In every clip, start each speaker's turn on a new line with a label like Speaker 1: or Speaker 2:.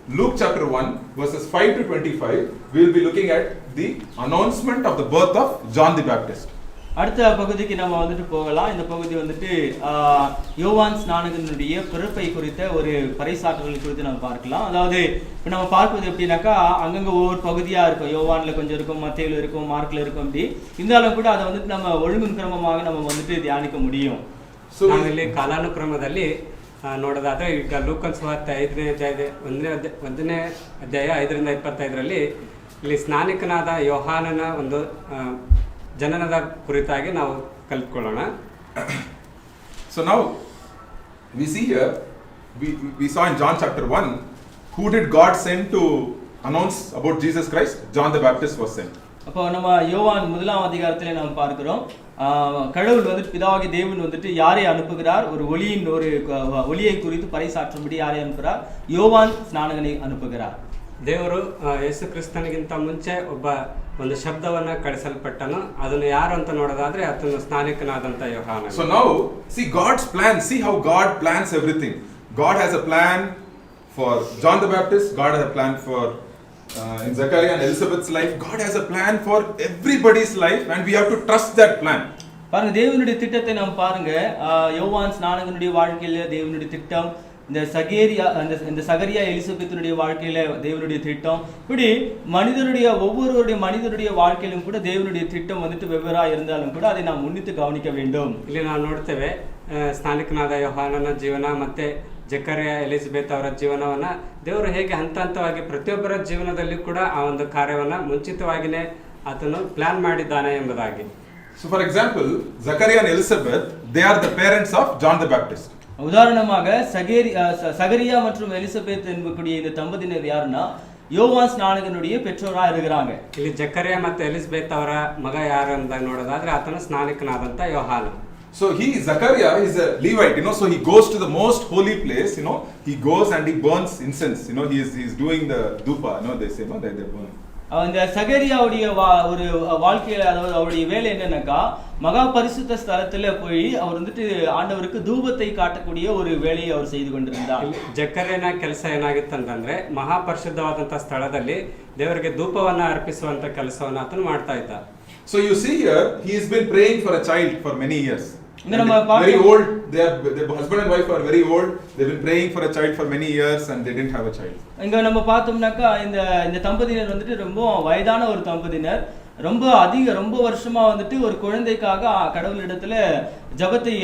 Speaker 1: Luke chapter 1 verses 5 to 25, we will be looking at the announcement of the birth of John the Baptist.
Speaker 2: அடுத்த பகுதிக்கு நம்ம வந்துட்டு போகலாம். இந்த பகுதி வந்துட்டு யோவான் ஸ்நானகனுடைய பிறப்பை குறித்த ஒரு பறைசாற்றுதல் குறித்து நம்ம பார்க்கலாம். அதாவது இப்போ நம்ம பார்ப்பது எப்படின்னாக்கா அங்கங்க ஒவ்வொரு பகுதியா இருக்கும். யோவான்ல கொஞ்சம் இருக்கும், மத்தேயுல இருக்கும், மார்க்ல இருக்கும். அப்படி இருந்தாலும் கூட அதை வந்துட்டு நம்ம ஒழுங்குக்கிரமமாக நம்ம வந்துட்டு தியானிக்க முடியும்.
Speaker 3: ನಾವಿಲ್ಲಿ ಕಾಲಾನುಕ್ರಮದಲ್ಲಿ ನೋಡೋದಾದ್ರೆ ಈಗ ಲೂಕನ್ ಸುವಾರ್ತೆ 1ನೇ ಅಧ್ಯಾಯ 5ರಿಂದ 25ರಲ್ಲಿ ಇಲ್ಲಿ ಸ್ನಾನಿಕನಾದ ಯೋಹಾನನ ಒಂದು ಜನನದ ಕುರಿತಾಗಿ ನಾವು ಕಲಿತ್ಕೊಳ್ಳೋಣ.
Speaker 1: So now we see here, we saw in John chapter 1, who did God send to announce about Jesus Christ? John the Baptist was sent.
Speaker 2: அப்போ நம்ம யோவான் 1ஆம் அதிகாரத்திலே நாம் பார்க்கிறோம், கடவுள் வந்துட்டு பிதாவாகிய தேவன் வந்துட்டு யாரை அனுப்புகிறார்? ஒரு ஒளியை குறித்து பறைசாற்றும்படி யாரை அனுப்புகிறார்? யோவான் ஸ்நானகனை அனுப்புகிறார்.
Speaker 3: ದೇವರು ಯೇಸು ಕ್ರಿಸ್ತನಿಗಿಂತ ಮುಂಚೆ ಒಬ್ಬ ಒಂದು ಶಬ್ದವನ್ನ ಕಳಿಸಲ್ಪಟ್ಟನು. ಅದನ್ನು ಯಾರು ಅಂತ ನೋಡೋದಾದ್ರೆ ಆತನು ಸ್ನಾನಿಕನಾದಂತ ಯೋಹಾನ.
Speaker 1: So now see God's plan, see how God plans everything. God has a plan for John the Baptist, God has a plan for in Zechariah and Elizabeth's life. God has a plan for everybody's life and we have to trust that plan.
Speaker 2: பாருங்க, தேவனுடைய திட்டத்தை நாம் பாருங்க. யோவான் ஸ்நானகனுடைய வாழ்க்கையில தேவனுடைய திட்டம், இந்த சகரியா எலிசபெத்தினுடைய வாழ்க்கையில தேவனுடைய திட்டம், இப்படி ஒவ்வொருவருடைய மனிதனுடைய வாழ்க்கையிலும் கூட தேவனுடைய திட்டம் வந்துட்டு வெவ்வேறா இருந்தாலும் கூட அதை நாம் உன்னித்து கவனிக்க வேண்டும்.
Speaker 3: ಇಲ್ಲಿ ನಾವು ನೋಡ್ತೇವೆ ಸ್ನಾನಿಕನಾದ ಯೋಹಾನನ ಜೀವನ ಮತ್ತೆ ಜಕರಿಯ ಎಲಿಜಬೆತ್ ಅವರ ಜೀವನವನ್ನ ದೇವರು ಹೇಗೆ ಹಂತ ಹಂತವಾಗಿ ಪ್ರತಿಯೊಬ್ಬರ ಜೀವನದಲ್ಲಿ ಕೂಡ ಆ ಒಂದು ಕಾರ್ಯವನ್ನ ಮುಂಚಿತವಾಗಿನೇ ಆತನು ಪ್ಲಾನ್ ಮಾಡಿದ್ದಾನೆ ಎಂಬುದಾಗಿ.
Speaker 1: So for example, Zechariah and Elizabeth, they are the parents of John the Baptist.
Speaker 2: உதாரணமாக சகரியா மற்றும் எலிசபெத் என்பக்கூடிய இந்த தம்பதியினர் யாருன்னா யோவான் ஸ்நானகனுடைய பெற்றோரா இருக்கிறாங்க.
Speaker 3: ಇಲ್ಲಿ ಜಕರಿಯ ಮತ್ತು ಎಲಿಜಬೆತ್ ಅವರ ಮಗ ಯಾರು ಅಂತ ನೋಡೋದಾದ್ರೆ ಆತನು ಸ್ನಾನಿಕನಾದಂತ ಯೋಹಾನ.
Speaker 1: So Zechariah is a Levite, so he goes to the most holy place, he goes and he burns incense, he is doing the dhupa, they say, they burn.
Speaker 2: இந்த சகரியாவுடைய ஒரு வாழ்க்கையில, அதாவது அவருடைய வேலை என்னன்னாக்கா மகா பரிசுத்த ஸ்தலத்துல போய் அவர் வந்துட்டு ஆண்டவருக்கு தூபத்தை காட்டக்கூடிய ஒரு வேலையை அவர் செய்து கொண்டிருந்தார்.
Speaker 3: ಜಕರಿಯನ ಕೆಲಸ ಏನಾಗಿತ್ತಂದ್ರೆ ಮಹಾಪರಿಶುದ್ಧವಾದಂತ ಸ್ಥಳದಲ್ಲಿ ದೇವರಿಗೆ ಧೂಪವನ್ನ ಅರ್ಪಿಸುವಂತ ಕೆಲಸವನ್ನ ಆತನು ಮಾಡ್ತಾ ಇದ್ದ.
Speaker 1: So you see here, he has been praying for a child for many years. Very old, their husband and wife are very old. They've been praying for a child for many years and they didn't have a child.
Speaker 2: இங்க நம்ம பார்த்தோம்னாக்கா இந்த தம்பதியினர் வந்துட்டு ரொம்ப வயதான ஒரு தம்பதியினர், ரொம்ப வருஷமா வந்துட்டு ஒரு குழந்தைக்காக கடவுளிடத்துல ஜெபத்தை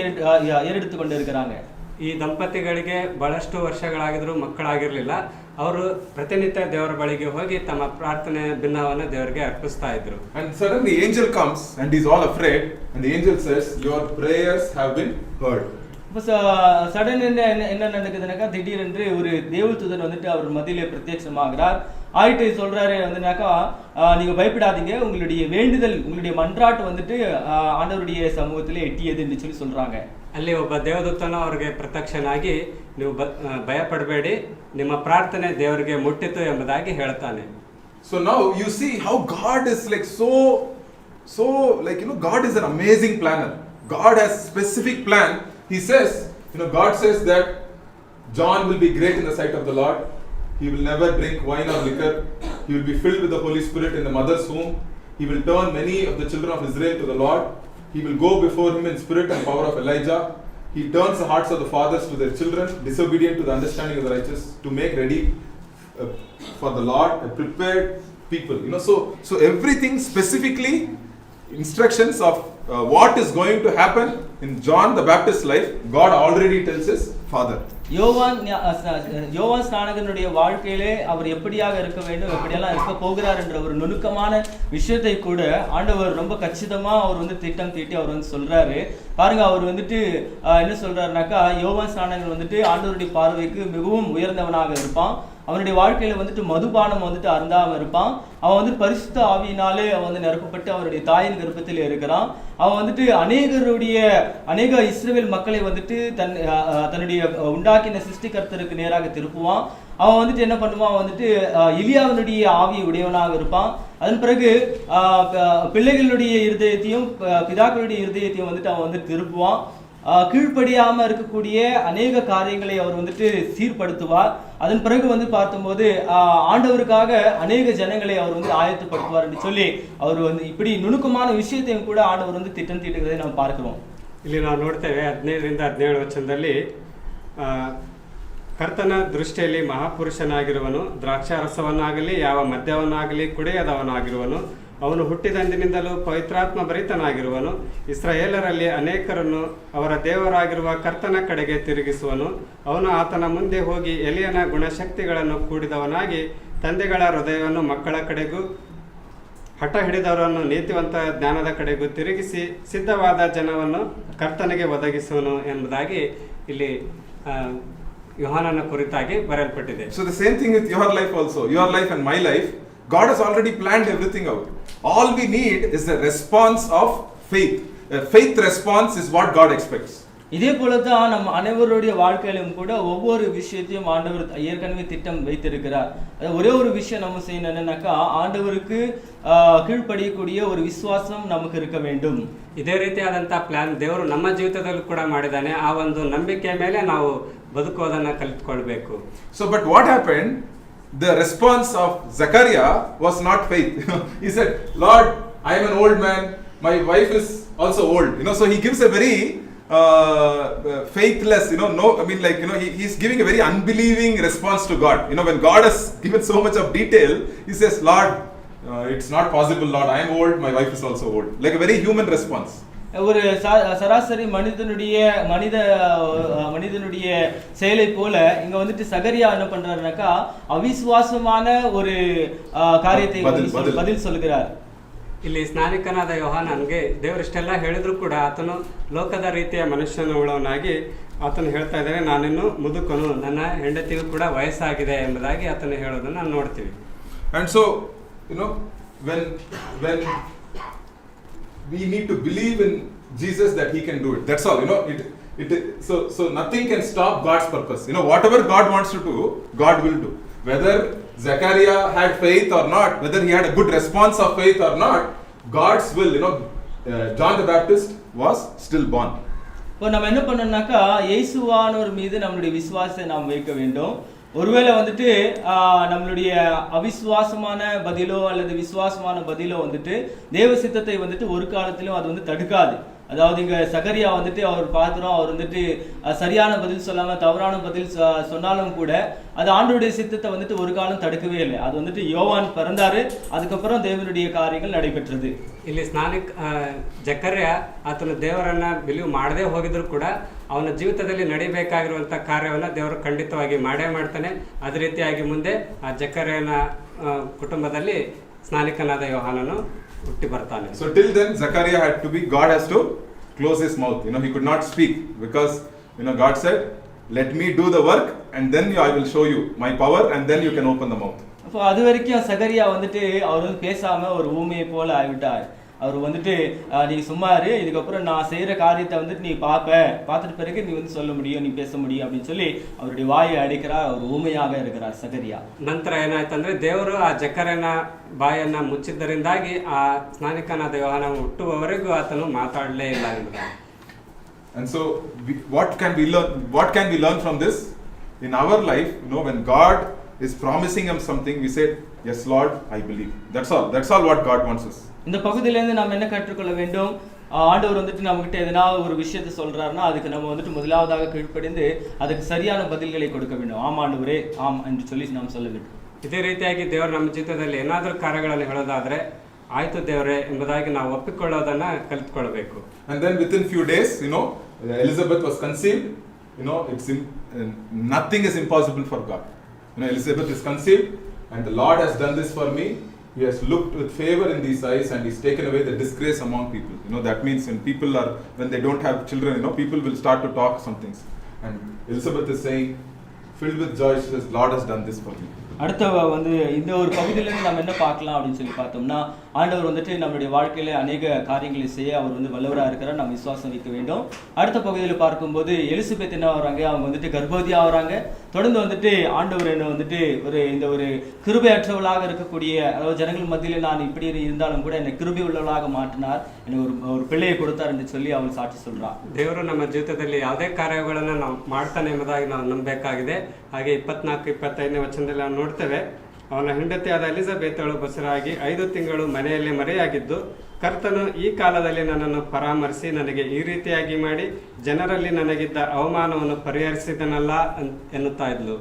Speaker 2: ஏறெடுத்து கொண்டு இருக்கிறாங்க.
Speaker 3: ಈ ದಂಪತಿಗಳಿಗೆ ಬಹಳಷ್ಟು ವರ್ಷಗಳಾಗಿದ್ರು ಮಕ್ಕಳಾಗಿರ್ಲಿಲ್ಲ. ಅವರು ಪ್ರತಿನಿತ್ಯ ದೇವರ ಬಳಿಗೆ ಹೋಗಿ ತಮ್ಮ ಪ್ರಾರ್ಥನೆ ಭಿನ್ನವನ್ನ ದೇವರಿಗೆ ಅರ್ಪಿಸ್ತಾ ಇದ್ರು.
Speaker 1: And suddenly the angel comes and he's all afraid and the angel says, your prayers have been heard.
Speaker 2: Sudden என்ன நடக்குதுனாக்கா திடீரென்று ஒரு தேவதூதன் வந்துட்டு அவர் மத்தியிலே பிரத்யட்சமாகிறார். ஆயிட்டு சொல்றாரு வந்துனாக்கா, நீங்க பயப்படாதீங்க, உங்களுடைய வேண்டுதல், உங்களுடைய மன்றாட்டு வந்துட்டு ஆண்டவருடைய சமூகத்திலே எட்டியது என்று சொல்லி சொல்றாங்க.
Speaker 3: ಅಲ್ಲಿ ಒಬ್ಬ ದೇವದೂತನು ಅವರಿಗೆ ಪ್ರತ್ಯಕ್ಷನಾಗಿ ನೀವು ಭಯ ಪಡಬೇಡಿ, ನಿಮ್ಮ ಪ್ರಾರ್ಥನೆ ದೇವರಿಗೆ ಮುಟ್ಟಿತು ಎಂಬುದಾಗಿ ಹೇಳ್ತಾನೆ.
Speaker 1: So now you see how God is like so God is an amazing planner. God has specific plan. He says, God says that John will be great in the sight of the Lord. He will never drink wine or liquor. He will be filled with the Holy Spirit in the mother's womb. He will turn many of the children of Israel to the Lord. He will go before him in spirit and power of Elijah. He turns the hearts of the fathers to their children, disobedient to the understanding of the righteous, to make ready for the Lord a prepared people. So everything specifically instructions of what is going to happen in John the Baptist's life, God already tells his father.
Speaker 2: யோவான் ஸ்நானகனுடைய வாழ்க்கையிலே அவர் எப்படியாக இருக்க வேண்டும், எப்படியெல்லாம் இருக்க போகிறார் என்ற ஒரு நுணுக்கமான விஷயத்தை கூட ஆண்டவர் ரொம்ப கச்சிதமா அவர் வந்து திட்டம் தீட்டி அவர் வந்து சொல்றாரு. பாருங்க, அவர் வந்துட்டு என்ன சொல்றாருனாக்கா, யோவான் ஸ்நானகன் வந்துட்டு ஆண்டவருடைய பார்வைக்கு மிகவும் உயர்ந்தவனாக இருப்பான். அவனுடைய வாழ்க்கையில வந்துட்டு மதுபானம் வந்துட்டு அருந்தாம இருப்பான். அவன் வந்து பரிசுத்த ஆவியினாலே அவன் வந்து நிரப்பப்பட்டு அவருடைய தாயின் கர்ப்பத்தில் இருக்கிறான். அவன் வந்துட்டு அநேக இஸ்ரவேல் மக்களை வந்துட்டு தன்னுடைய உண்டாக்கின சிருஷ்டிகர்த்தருக்கு நேராக திருப்புவான். அவன் வந்துட்டு என்ன பண்ணுவான், வந்துட்டு எலியாவினுடைய ஆவியை உடையவனாக இருப்பான். அதன் பிறகு பிள்ளைகளுடைய இருதயத்தையும் பிதாக்களுடைய இருதயத்தையும் வந்துட்டு அவன் வந்து திருப்புவான். கீழ்ப்படியாம இருக்கக்கூடிய அநேக காரியங்களை அவர் வந்துட்டு சீர்படுத்துவார். அதன் பிறகு வந்து பார்த்தபோது ஆண்டவருக்காக அநேக ஜனங்களை அவர் வந்து ஆயத்தப்படுத்துவார் என்று சொல்லி அவர் வந்து இப்படி நுணுக்கமான விஷயத்தையும் கூட ஆண்டவர் வந்து திட்டம் தீட்டுகிறதை ನಾವು பார்க்கிறோம்.
Speaker 3: ಇಲ್ಲಿ ನಾವು ನೋಡ್ತೇವೆ 15-17 ವಚನದಲ್ಲಿ ಕರ್ತನ ದೃಷ್ಟಿಯಲ್ಲಿ ಮಹಾಪುರುಷನಾಗಿರುವನು, ದ್ರಾಕ್ಷಾರಸವನ್ನಾಗಲಿ ಯಾವ ಮದ್ಯವನ್ನಾಗಲಿ ಕುಡಿಯದವನಾಗಿರುವನು, ಅವನು ಹುಟ್ಟಿದಂದಿನಿಂದಲೂ ಪವಿತ್ರಾತ್ಮ ಭರಿತನಾಗಿರುವನು, ಇಸ್ರಾಯೇಲರಲ್ಲಿ ಅನೇಕರನ್ನು ಅವರ ದೇವರಾಗಿರುವ ಕರ್ತನ ಕಡೆಗೆ ತಿರುಗಿಸುವನು, ಅವನು ಆತನ ಮುಂದೆ ಹೋಗಿ ಎಲಿಯನ ಗುಣಶಕ್ತಿಗಳನ್ನು ಕೂಡಿದವನಾಗಿ ತಂದೆಗಳ ಹೃದಯವನ್ನು ಮಕ್ಕಳ ಕಡೆಗೂ ಹಠ ಹಿಡಿದವರನ್ನು ನೀತಿವಂತ ಜ್ಞಾನದ ಕಡೆಗೂ ತಿರುಗಿಸಿ ಸಿದ್ಧವಾದ ಜನವನ್ನು ಕರ್ತನಿಗೆ ಒದಗಿಸುವನು ಎಂಬುದಾಗಿ ಇಲ್ಲಿ ಯೋಹಾನನ ಕುರಿತಾಗಿ ಬರೆಯಲ್ಪಟ್ಟಿದೆ.
Speaker 1: So the same thing with your life also, your life and my life. God has already planned everything out. All we need is the response of faith. A faith response is what God expects.
Speaker 2: இதே போல தான் நம்ம அனைவருடைய வாழ்க்கையிலும் கூட ஒவ்வொரு விஷயத்தையும் ஆண்டவர் ஏற்கனவே திட்டம் வைத்திருக்கிறார். ஒரே ஒரு விஷயம் நம்ம செய்யணும் என்னன்னாக்கா ஆண்டவருக்கு ಕೀழ்ಪಡಿಯக்கூடிய ஒரு ವಿಶ್ವಾಸம் நமக்கு இருக்க வேண்டும்.
Speaker 3: ಇದೇ ರೀತಿಯಾದಂತಹ ಪ್ಲಾನ್ ದೇವರು ನಮ್ಮ ಜೀವಿತದಲ್ಲೂ ಕೂಡ ಮಾಡಿದ್ದಾನೆ. ಆ ಒಂದು ನಂಬಿಕೆ ಮೇಲೆ ನಾವು ಬದುಕೋದನ್ನ ಕಲಿತುಕೊಳ್ಬೇಕು.
Speaker 1: So but what happened? The response of Zechariah was not faith. He said, Lord, I am an old man, my wife is also old, so he gives a very faithless, he's giving a very unbelieving response to God. When God has given so much of detail, he says, Lord, it's not possible, Lord, I am old, my wife is also old. Like a very human response.
Speaker 2: ஒரு சராசரி மனிதனுடைய செயலை போல இங்க வந்துட்டு சகரியா என்ன பண்றாருனாக்கா அவிசுவாசமான ஒரு காரியத்தை பதில் சொல்கிறார்.
Speaker 3: ಇಲ್ಲಿ ಸ್ನಾನಿಕನಾದ ಯೋಹಾನನ್ಗೆ ದೇವರಿಷ್ಟೆಲ್ಲ ಹೇಳಿದ್ರು ಕೂಡ ಆತನು ಲೋಕದ ರೀತಿಯ ಮನುಷ್ಯನುಳ್ಳವನಾಗಿ ಆತನು ಹೇಳ್ತಾ ಇದ್ದಾನೆ, ನಾನಿನ್ನು ಮುದುಕನು, ನನ್ನ ಹೆಂಡತಿಗೂ ಕೂಡ ವಯಸ್ಸಾಗಿದೆ ಎಂಬುದಾಗಿ ಆತನು ಹೇಳೋದನ್ನು ನಾವು ನೋಡ್ತೀವಿ.
Speaker 1: And so when we need to believe in Jesus that he can do it. That's all. So nothing can stop God's purpose. Whatever God wants to do, God will do. Whether Zechariah had faith or not, whether he had a good response of faith or not, God's will. John the Baptist was still born.
Speaker 2: இப்போ நம்ம என்ன பண்ணோம்னாக்கா இயேசுவானவர் மீது நம்மளுடைய விசுவாசத்தை நாம் வைக்க வேண்டும். ஒருவேளை வந்துட்டு நம்மளுடைய அவிசுவாசமான பதிலோ அல்லது விசுவாசமான பதிலோ வந்துட்டு தேவ சித்தத்தை வந்துட்டு ஒரு காலத்திலும் அது வந்து தடுக்காது. அதாவது இங்க சகரியா வந்துட்டு அவர் பார்க்கிறோம், அவர் வந்துட்டு சரியான பதில் சொல்லாம தவறான பதில் சொன்னாலும் கூட அது ஆண்டவருடைய சித்தத்தை வந்துட்டு ஒரு காலம் தடுக்கவே இல்லை. அது வந்துட்டு யோவான் பிறந்தாரு, அதுக்கப்புறம் தேவனுடைய காரியங்கள் நடைபெற்றது.
Speaker 3: ಇಲ್ಲಿ ಜಕರ್ಯ ಆತನು ದೇವರನ್ನ ಬಿಲೀವ್ ಮಾಡದೇ ಹೋಗಿದ್ರು ಕೂಡ ಅವನ ಜೀವಿತದಲ್ಲಿ ನಡಿಬೇಕಾಗಿರುವಂಥ ಕಾರ್ಯವನ್ನು ದೇವರು ಖಂಡಿತವಾಗಿ ಮಾಡೇ ಮಾಡ್ತಾನೆ. ಅದೇ ರೀತಿಯಾಗಿ ಮುಂದೆ ಆ ಜಕರ್ಯನ ಕುಟುಂಬದಲ್ಲಿ ಸ್ನಾನಿಕನಾದ ಯೋಹಾನನು ಹುಟ್ಟಿ ಬರ್ತಾನೆ.
Speaker 1: So till then Zechariah had to be, God has to close his mouth. He could not speak because God said, let me do the work and then I will show you my power and then you can open the mouth.
Speaker 2: அப்போ அது வரைக்கும் சகரியா வந்துட்டு அவர் வந்து பேசாம ஒரு ஊமையை போல ஆகிவிட்டார். அவர் வந்துட்டு நீ சும்மா இரு, இதுக்கப்புறம் நான் செய்யற காரியத்தை வந்துட்டு நீ பார்த்துட்டு பிறகு நீ வந்து சொல்ல முடியும், நீ பேச முடியும் அப்படின்னு சொல்லி அவருடைய வாயை அடைக்கிறார். அவர் ஊமையாக இருக்கிறார் சகரியா.
Speaker 3: ನಂತರ ಏನಾಯ್ತಂದ್ರೆ ದೇವರು ಆ ಜಕರನ ಬಾಯನ್ನ ಮುಚ್ಚಿದ್ದರಿಂದಾಗಿ ಆ ಸ್ನಾನಿಕನಾದ ಯೋಹಾನ ಹುಟ್ಟುವವರೆಗೂ ಆತನು ಮಾತಾಡಲೇ ಇಲ್ಲ ಎಂಬುದಾಗಿ.
Speaker 1: And so what can we learn from this? In our life, when God is promising him something, we say, yes Lord, I believe. That's all what God wants us.
Speaker 2: இந்த பகுதியிலேருந்து நாம் என்ன கற்றுக்கொள்ள வேண்டும்? ஆண்டவர் வந்துட்டு நம்மகிட்ட எதனா ஒரு விஷயத்தை சொல்றாருன்னா அதுக்கு நம்ம வந்துட்டு முதலாவதாக கீழ்ப்படிந்து அதுக்கு சரியான பதில்களை கொடுக்க வேண்டும். ஆம் ஆண்டவரே, ஆம் என்று சொல்லி நாம் சொல்ல வேண்டும்.
Speaker 3: ಇದೇ ರೀತಿಯಾಗಿ ದೇವರು ನಮ್ಮ ಜೀವಿತದಲ್ಲಿ ಏನಾದರೂ ಕಾರ್ಯಗಳನ್ನು ಹೇಳೋದಾದ್ರೆ ಆಯ್ತು ದೇವರೇ ಎಂಬುದಾಗಿ ನಾವು ಒಪ್ಪಿಕೊಳ್ಳೋದನ್ನ ಕಲಿತುಕೊಳ್ಬೇಕು.
Speaker 1: And then within few days, Elizabeth was conceived. Nothing is impossible for God. Elizabeth is conceived and the Lord has done this for me. He has looked with favor in these eyes and he's taken away the disgrace among people. That means when they don't have children, people will start to talk some things. And Elizabeth is saying, filled with joy, she says, Lord has done this for me.
Speaker 2: அடுத்த வந்து இந்த ஒரு பகுதியிலேருந்து நம்ம என்ன பார்க்கலாம் அப்படின்னு சொல்லி பார்த்தோம்னா ஆண்டவர் வந்துட்டு நம்முடைய வாழ்க்கையில அநேக காரியங்களை செய்ய அவர் வந்து வல்லவராக இருக்கிறார். நம்ம விசுவாசம் வைக்க வேண்டும். அடுத்த பகுதியில் பார்க்கும்போது எலிசபெத் என்ன ஆகுறாங்க, அவங்க வந்துட்டு கர்ப்பவதி ஆகுறாங்க. தொடர்ந்து வந்துட்டு ஆண்டவர் என்ன வந்துட்டு இந்த ஒரு கிருபையற்றவளாக இருக்கக்கூடிய, அதாவது ஜனங்கள் மத்தியில் நான் இப்படி இருந்தாலும் கூட என்னை கிருபை உள்ளவளாக மாற்றினார், எனக்கு ஒரு பிள்ளையை கொடுத்தார் என்று சொல்லி அவள் ಸಾಕ್ಷಿ சொல்றார்.
Speaker 3: ದೇವರು ನಮ್ಮ ಜೀವಿತದಲ್ಲಿ ಯಾವುದೇ ಕಾರ್ಯಗಳನ್ನು ನಾವು ಮಾಡ್ತಾನೆ ಎಂಬುದಾಗಿ ನಾವು ನಂಬಬೇಕಾಗಿದೆ. ಹಾಗೆ 24-25ನೇ ವಚನದಲ್ಲಿ ನಾವು ನೋಡ್ತೇವೆ, ಅವನ ಹೆಂಡತಿಯಾದ ಎಲಿಜಬೆತಳು ಬಸುರಾಗಿ 5 ತಿಂಗಳು ಮನೆಯಲ್ಲಿ ಮರೆಯಾಗಿದ್ದು, ಕರ್ತನು ಈ ಕಾಲದಲ್ಲಿ ನನ್ನನ್ನು ಪರಾಮರಿಸಿ ನನಗೆ ಈ ರೀತಿಯಾಗಿ ಮಾಡಿ ಜನರಲ್ಲಿ ನನಗಿದ್ದ ಅವಮಾನವನ್ನು ಪರಿಹರಿಸಿದನಲ್ಲ ಎನ್ನುತ್ತಾ ಇದ್ಲು.